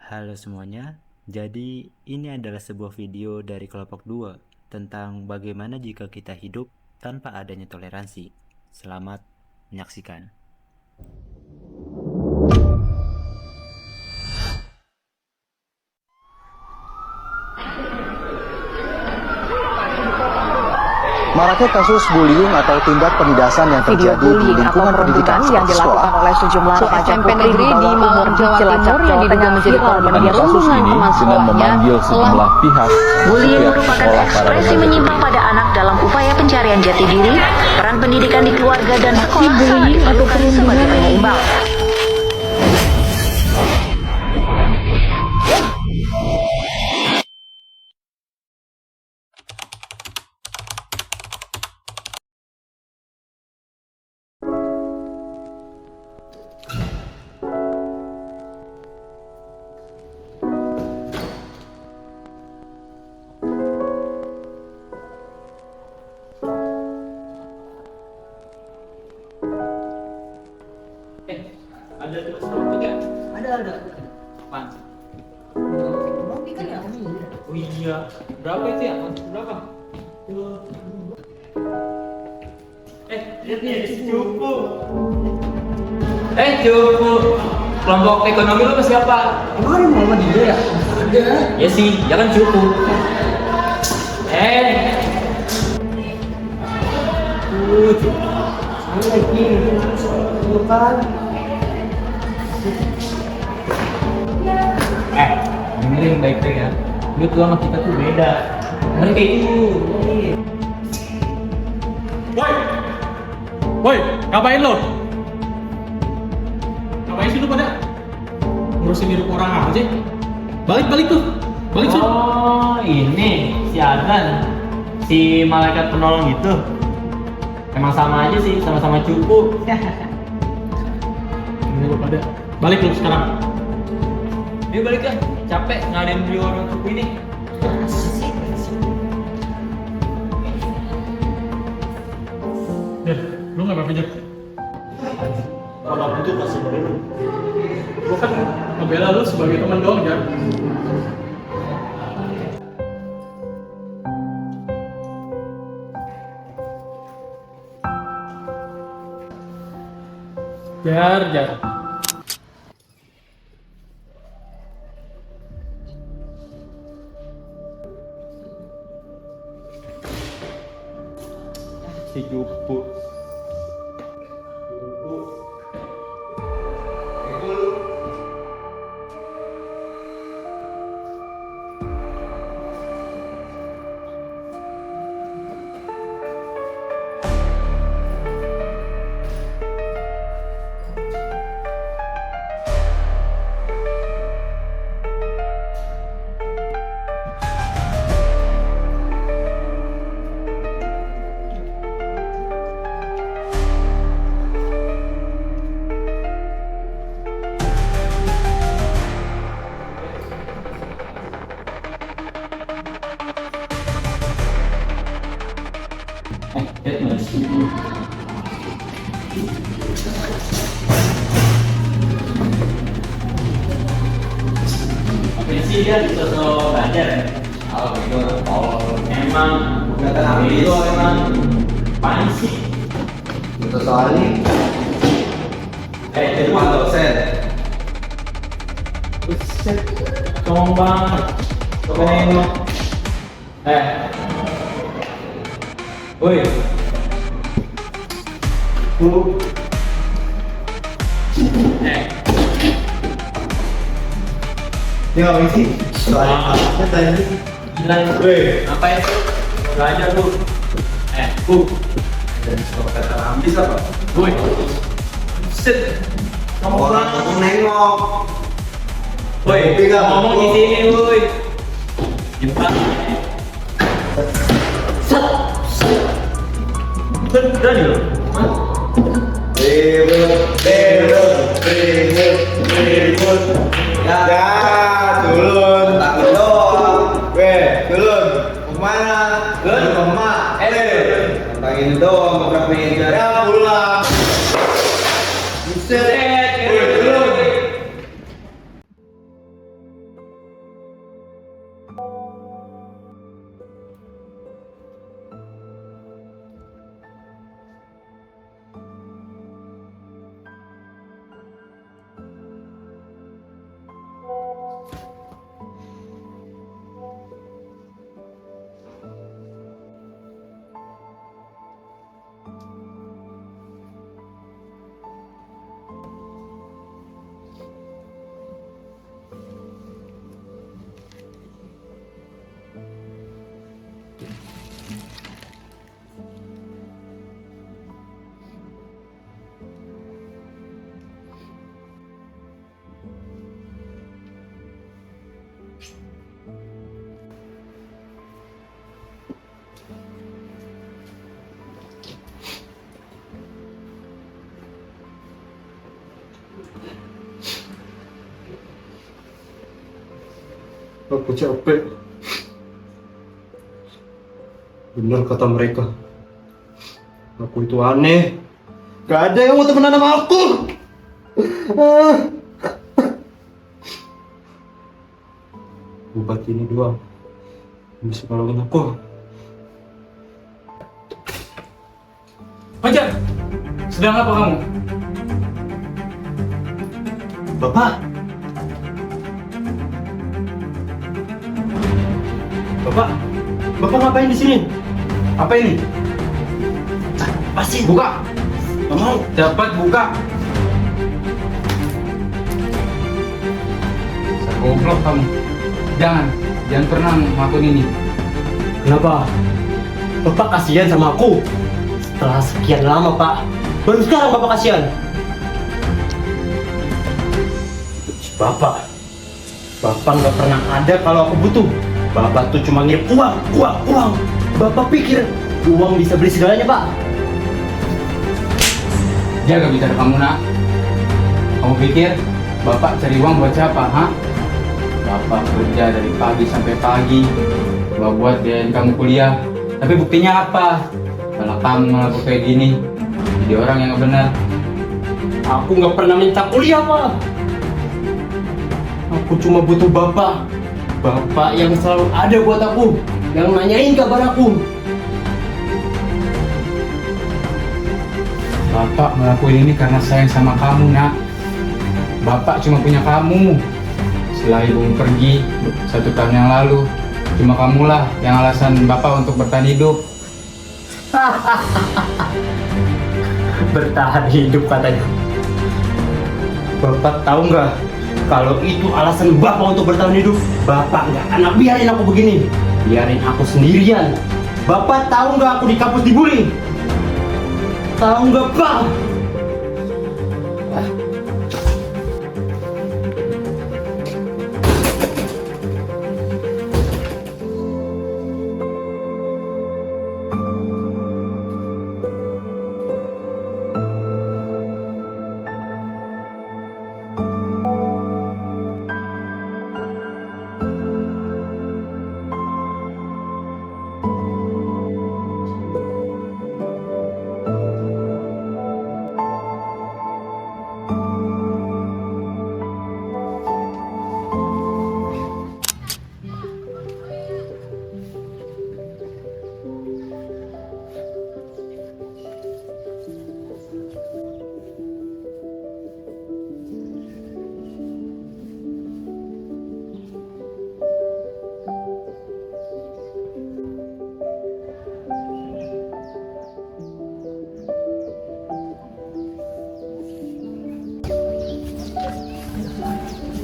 Halo semuanya, jadi ini adalah sebuah video dari kelompok 2 tentang bagaimana jika kita hidup tanpa adanya toleransi. Selamat menyaksikan. Maraknya kasus bullying atau tindak penindasan yang terjadi di lingkungan pendidikan yang dilakukan oleh sejumlah remaja SMP putri negeri di Malang, Jawa Timur yang diduga menjadi korban kasus ini dengan memanggil sejumlah pihak. Bullying merupakan ekspresi menyimpang pada anak dalam upaya pencarian jati diri, peran pendidikan di keluarga dan sekolah sangat diperlukan sebagai penyeimbang. Ada terus rokok ya? Ada. Apaan? Kopi kan ya? Oh iya. Berapa itu ya? Berapa? Lihat nih ada si Cupu. Cupu. Kelompok ekonomi lu masih apa? Emang ada Muhammad dia ya? Ada. Ya sih, ya kan Cupu. Ada lagi. Bukan. Dengerin baik-baik ya. Lu tuh sama kita tuh beda. Mereka kayak itu. Woi, ngapain lo? Ngapain sih lu pada? Ngurusin hidup orang aja. Balik tuh. Balik sih. Oh, ini si Adnan, si malaikat penolong itu. Emang sama aja sih, sama-sama cupu. Ini lu pada. Balik lu sekarang. Ayo balik ya, capek ngadain beli orang cupu ini. Lu nggak apa-apa aja. Kalau itu pasti dulu. Gua kan ngebela lu sebagai teman doang ya. Jar. Si cupu. Apa sih dia sosok belajar ya? Oh gitu, Emang Kelihatan habis. itu emang paling sih. itu soalnya Jadi Pak dosen. buset, sombong banget. Coba nengok. Woi. Ini ngapain sih? Soalnya tadi Gila, ngapain tuh? Belajar lu. dan kata habis apa? Woi. Buset. Kamu Orang banget. nengok. Woi, Kopi nggak? ngomong di sini, woi. Jepang. Berani lo? Ribut. Ya, turun. Takut doang. Turun. Kemana? Turun ke emak. Tantangin doang, buka meja. Ya, pulang. Buset. Turun. Aku capek. Benar kata mereka. Aku itu aneh. Gak ada yang mau temenan sama aku. Obat ini doang bisa nolongin aku. Fajar, sedang apa kamu? Bapak. Bapak ngapain di sini? Apa ini? Pasti Buka. Kamu dapat buka. Goblok kamu. Jangan pernah melakukan ini. Kenapa? Bapak kasihan sama aku. Setelah sekian lama, Pak. Baru sekarang Bapak kasihan. Bapak nggak pernah ada kalau aku butuh. Bapak tuh cuma ngirim uang. Bapak pikir uang bisa beli segalanya, Pak? Jaga bicara kamu, nak. Kamu pikir Bapak cari uang buat siapa, ha? Bapak kerja dari pagi sampai pagi, buat biayain kamu kuliah. Tapi buktinya apa? Malah kamu malah kayak gini. Jadi orang yang nggak benar. Aku nggak pernah minta kuliah, Pak. Aku cuma butuh Bapak. Bapak yang selalu ada buat aku, yang nanyain kabar aku. Bapak ngelakuin ini karena sayang sama kamu, nak. Bapak cuma punya kamu. Setelah ibumu pergi 1 tahun yang lalu, cuma kamulah yang alasan Bapak untuk bertahan hidup. Bertahan hidup katanya. Bapak tahu nggak? Kalau itu alasan Bapak untuk bertahan hidup, Bapak nggak akan biarin aku begini. Biarin aku sendirian. Bapak tahu nggak aku di kampus dibully? Tahu nggak, Pak?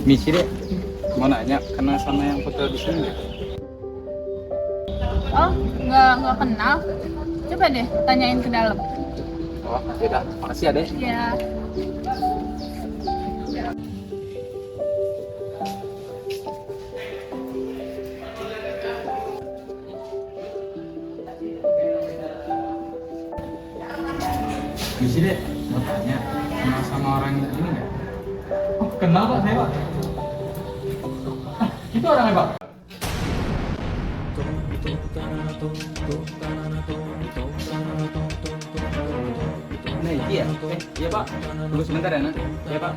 Misi deh, mau nanya kenal sama yang foto di sini nggak? Oh, nggak kenal. Coba deh tanyain ke dalam. Oh, yaudah, makasih ya deh. Ya. Misi deh, mau tanya kenal sama orang ini nggak? Oh, kenal Pak, saya Pak. Itu orangnya Pak. Nah, iya. Iya Pak. Tunggu sebentar ya, Nak. Iya Pak.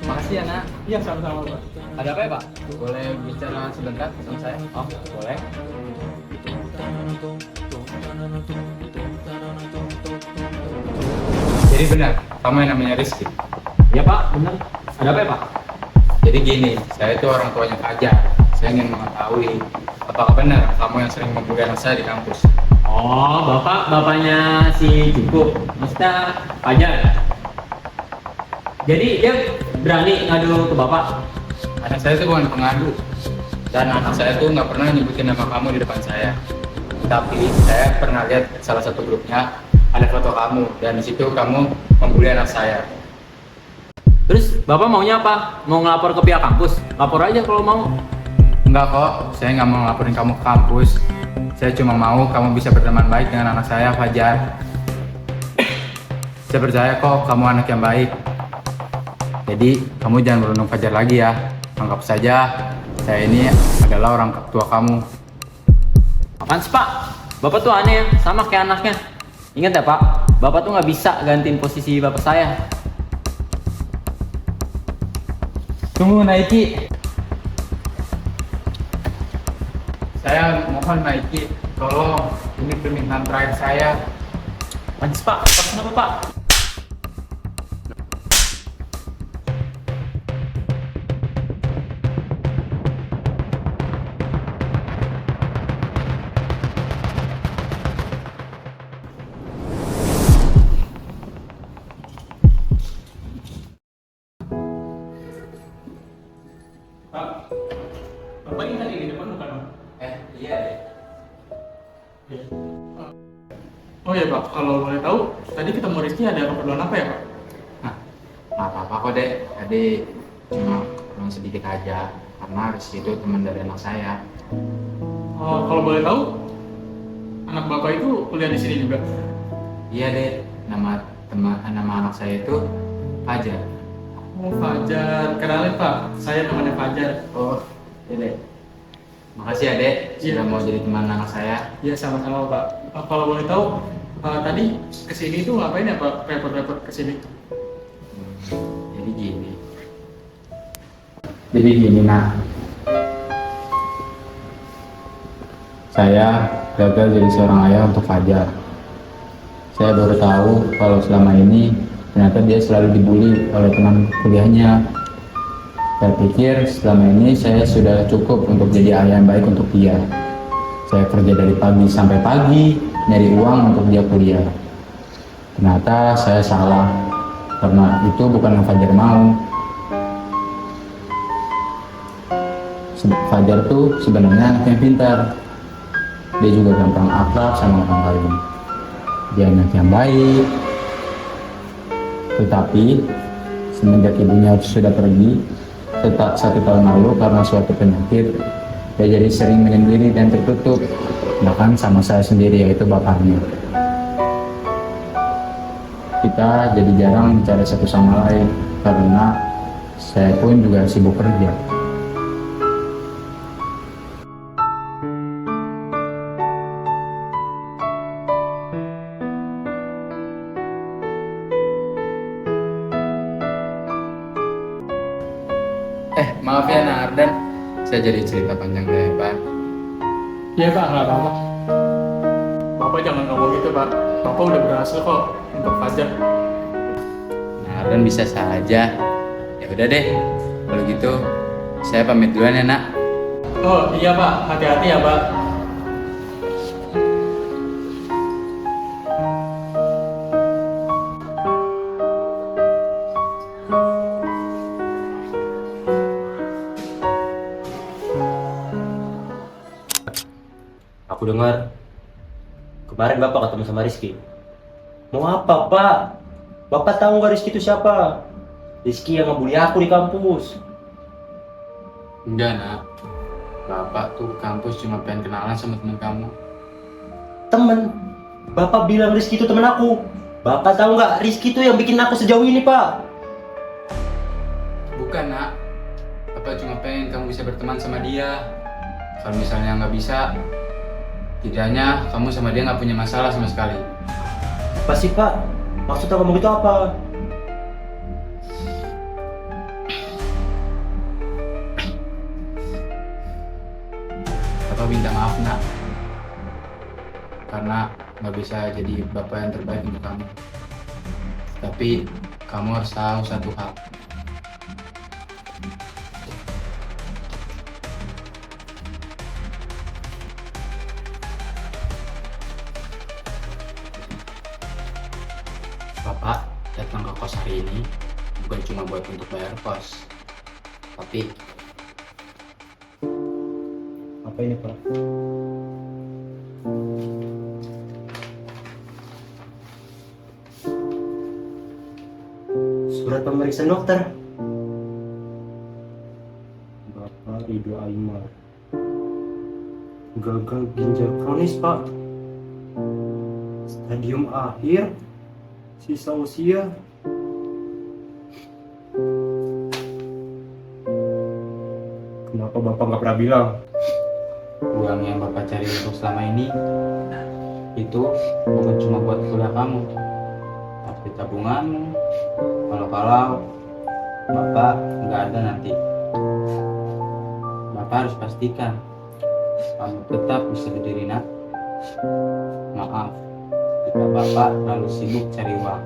Makasih ya, Nak. Iya, sama-sama Pak. Ada apa ya Pak? Boleh bicara sebentar sama saya? Oh, boleh. Jadi benar, kamu yang namanya Rizky? Ya, Pak, benar. Ada apa ya, Pak? Jadi gini, saya itu orang tuanya Fajar. Saya ingin mengetahui apakah benar kamu yang sering membuli anak saya di kampus. Oh, bapaknya si Cukup, maksudnya Fajar. Jadi dia berani ngadu ke bapak? Anak saya itu bukan pengadu, dan anak saya itu nggak pernah nyebutin nama kamu di depan saya. Tapi saya pernah lihat salah satu grupnya ada foto kamu, dan di situ kamu membuli anak saya. Terus bapak maunya apa? Mau ngelapor ke pihak kampus? Lapor aja kalau mau. Enggak kok, saya nggak mau ngelaporin kamu ke kampus. Saya cuma mau kamu bisa berteman baik dengan anak saya, Fajar. Saya percaya kok kamu anak yang baik. Jadi kamu jangan berundung Fajar lagi ya. Anggap saja saya ini adalah orang tua kamu. Apaan sih Pak? Bapak tuh aneh ya, sama kayak anaknya. Ingat ya Pak, Bapak tuh nggak bisa gantiin posisi Bapak saya. Tunggu Naiki. Saya mohon Naiki, tolong, ini permintaan terakhir saya. Apaan sih Pak? Kenapa Pak? Bapak ini tadi di depan bukan, Om? Iya deh. Oh iya Pak, kalau boleh tahu, tadi ketemu Rizky ada keperluan apa ya Pak? Nggak apa-apa kok dek, tadi cuma kurang sedikit aja, karena Rizky itu teman dari anak saya. Kalau boleh tahu, anak Bapak itu kuliah di sini juga? Iya dek, nama anak saya itu Fajar. Oh Fajar, kenalin Pak, saya temannya Fajar. Oh, iya dek. Makasih ya dek, sudah mau jadi teman anak saya. Iya sama-sama Pak. Kalau boleh tahu, tadi kesini tuh ngapain ya Pak, repot-repot kesini? Jadi gini nak, saya gagal jadi seorang ayah untuk Fajar. Saya baru tahu kalau selama ini ternyata dia selalu dibully oleh teman kuliahnya. Saya pikir selama ini saya sudah cukup untuk jadi ayah yang baik untuk dia. Saya kerja dari pagi sampai pagi, nyari uang untuk dia kuliah. Ternyata saya salah, karena itu bukan yang Fajar mau. Fajar tuh sebenarnya anak yang pintar. Dia juga gampang akrab sama orang lain. Dia anak yang baik. Tetapi semenjak ibunya sudah pergi, setelah 1 tahun lalu karena suatu penyakit, dia jadi sering menyendiri dan tertutup, bahkan sama saya sendiri yaitu bapaknya. Kita jadi jarang bicara satu sama lain karena saya pun juga sibuk kerja. Maaf ya Nardan, saya jadi cerita panjang lebar. Iya Pak, nggak apa-apa. Bapak jangan ngomong gitu Pak, Bapak udah berhasil kok untuk Fajar. Nardan bisa saja. Ya udah deh, kalau gitu saya pamit duluan ya nak. Oh iya Pak, hati-hati ya Pak. Aku dengar kemarin Bapak ketemu sama Rizky. Mau apa Pak? Bapak tahu nggak Rizky itu siapa? Rizky yang ngebully aku di kampus. Enggak nak, Bapak tuh ke kampus cuma pengen kenalan sama teman kamu. Temen? Bapak bilang Rizky itu temen aku. Bapak tahu nggak Rizky itu yang bikin aku sejauh ini Pak? Bukan nak, Bapak cuma pengen kamu bisa berteman sama dia. Kalau misalnya nggak bisa, tidaknya kamu sama dia nggak punya masalah sama sekali. Apa sih Pak? Maksud kamu begitu apa? Bapak minta maaf nak, karena nggak bisa jadi bapak yang terbaik untuk kamu. Tapi kamu harus tahu satu hal. Bapak datang ke kos hari ini bukan cuma buat untuk bayar kos, tapi Apa ini Pak? Surat pemeriksaan dokter. Bapak Ridho Aimar. Gagal ginjal kronis Pak. Stadium akhir. Sisa usia Kenapa bapak nggak pernah bilang? Uang yang bapak cari untuk selama ini itu bukan cuma buat kuliah kamu, tapi tabunganmu. Kalau bapak nggak ada nanti, bapak harus pastikan kamu tetap bisa berdiri, nak. Maaf jika bapak terlalu sibuk cari uang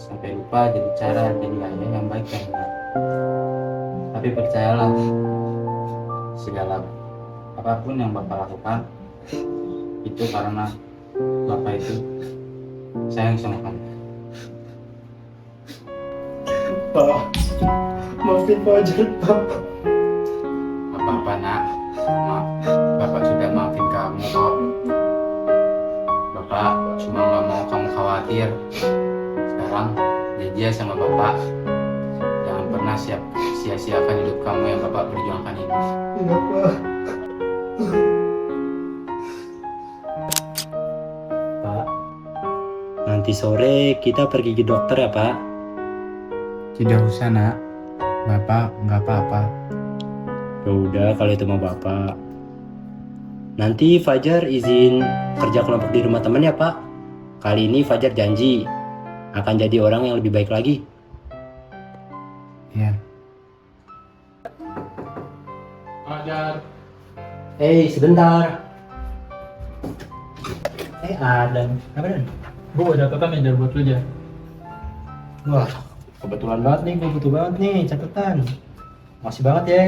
sampai lupa jadi cara jadi ayah yang baik dan benar. Tapi percayalah, segala apapun yang bapak lakukan itu karena bapak itu sayang sama kamu. Pak, maafin Fajar, Pak. Apa-apa, nak. Maaf, bapak sudah maafin kamu kok. Bapak cuma nggak mau kamu khawatir. Sekarang janji sama bapak, jangan pernah sia-siakan hidup kamu yang bapak perjuangkan ini. Iya, Pak. Pak, nanti sore kita pergi ke dokter ya Pak. Tidak usah, nak. Bapak nggak apa-apa. Ya udah kalau itu mau Bapak. Nanti Fajar izin kerja kelompok di rumah teman ya Pak. Kali ini Fajar janji akan jadi orang yang lebih baik lagi. Ya. Fajar. Sebentar. Adam, apa Dan? Gue ada catatan nih Jar buat lu, Jar. Wah, kebetulan banget nih, gue butuh banget nih catatan. Makasih banget ya.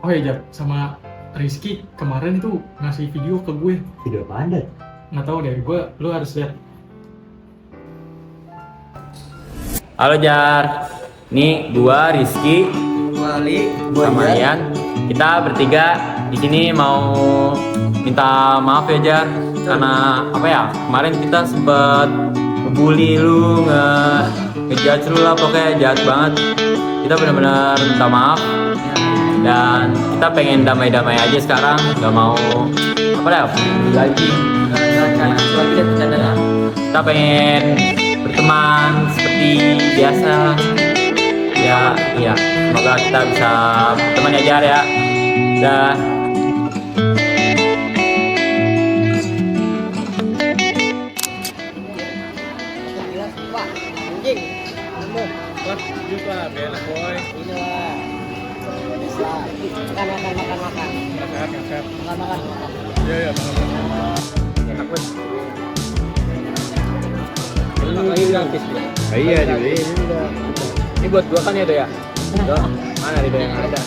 Oh ya Jar, sama Rizky kemarin itu ngasih video ke gue. Video apaan Dan? Nggak tahu deh, lu harus lihat. Halo Jar, nih gua Rizky, gua Ali, sama Ian. Kita bertiga di sini mau minta maaf ya Jar, karena apa ya, kemarin kita sempet ngebully lu, ngejudge lu lah, pokoknya jahat banget. Kita benar-benar minta maaf dan kita pengen damai-damai aja sekarang, nggak mau apa dah lagi. Kita pengen berteman seperti biasa. Ya, iya. Semoga kita bisa berteman ya Jar ya. Dah. Iya, ini buat gua kan ya, Do ya. Do, mana Rido yang ada?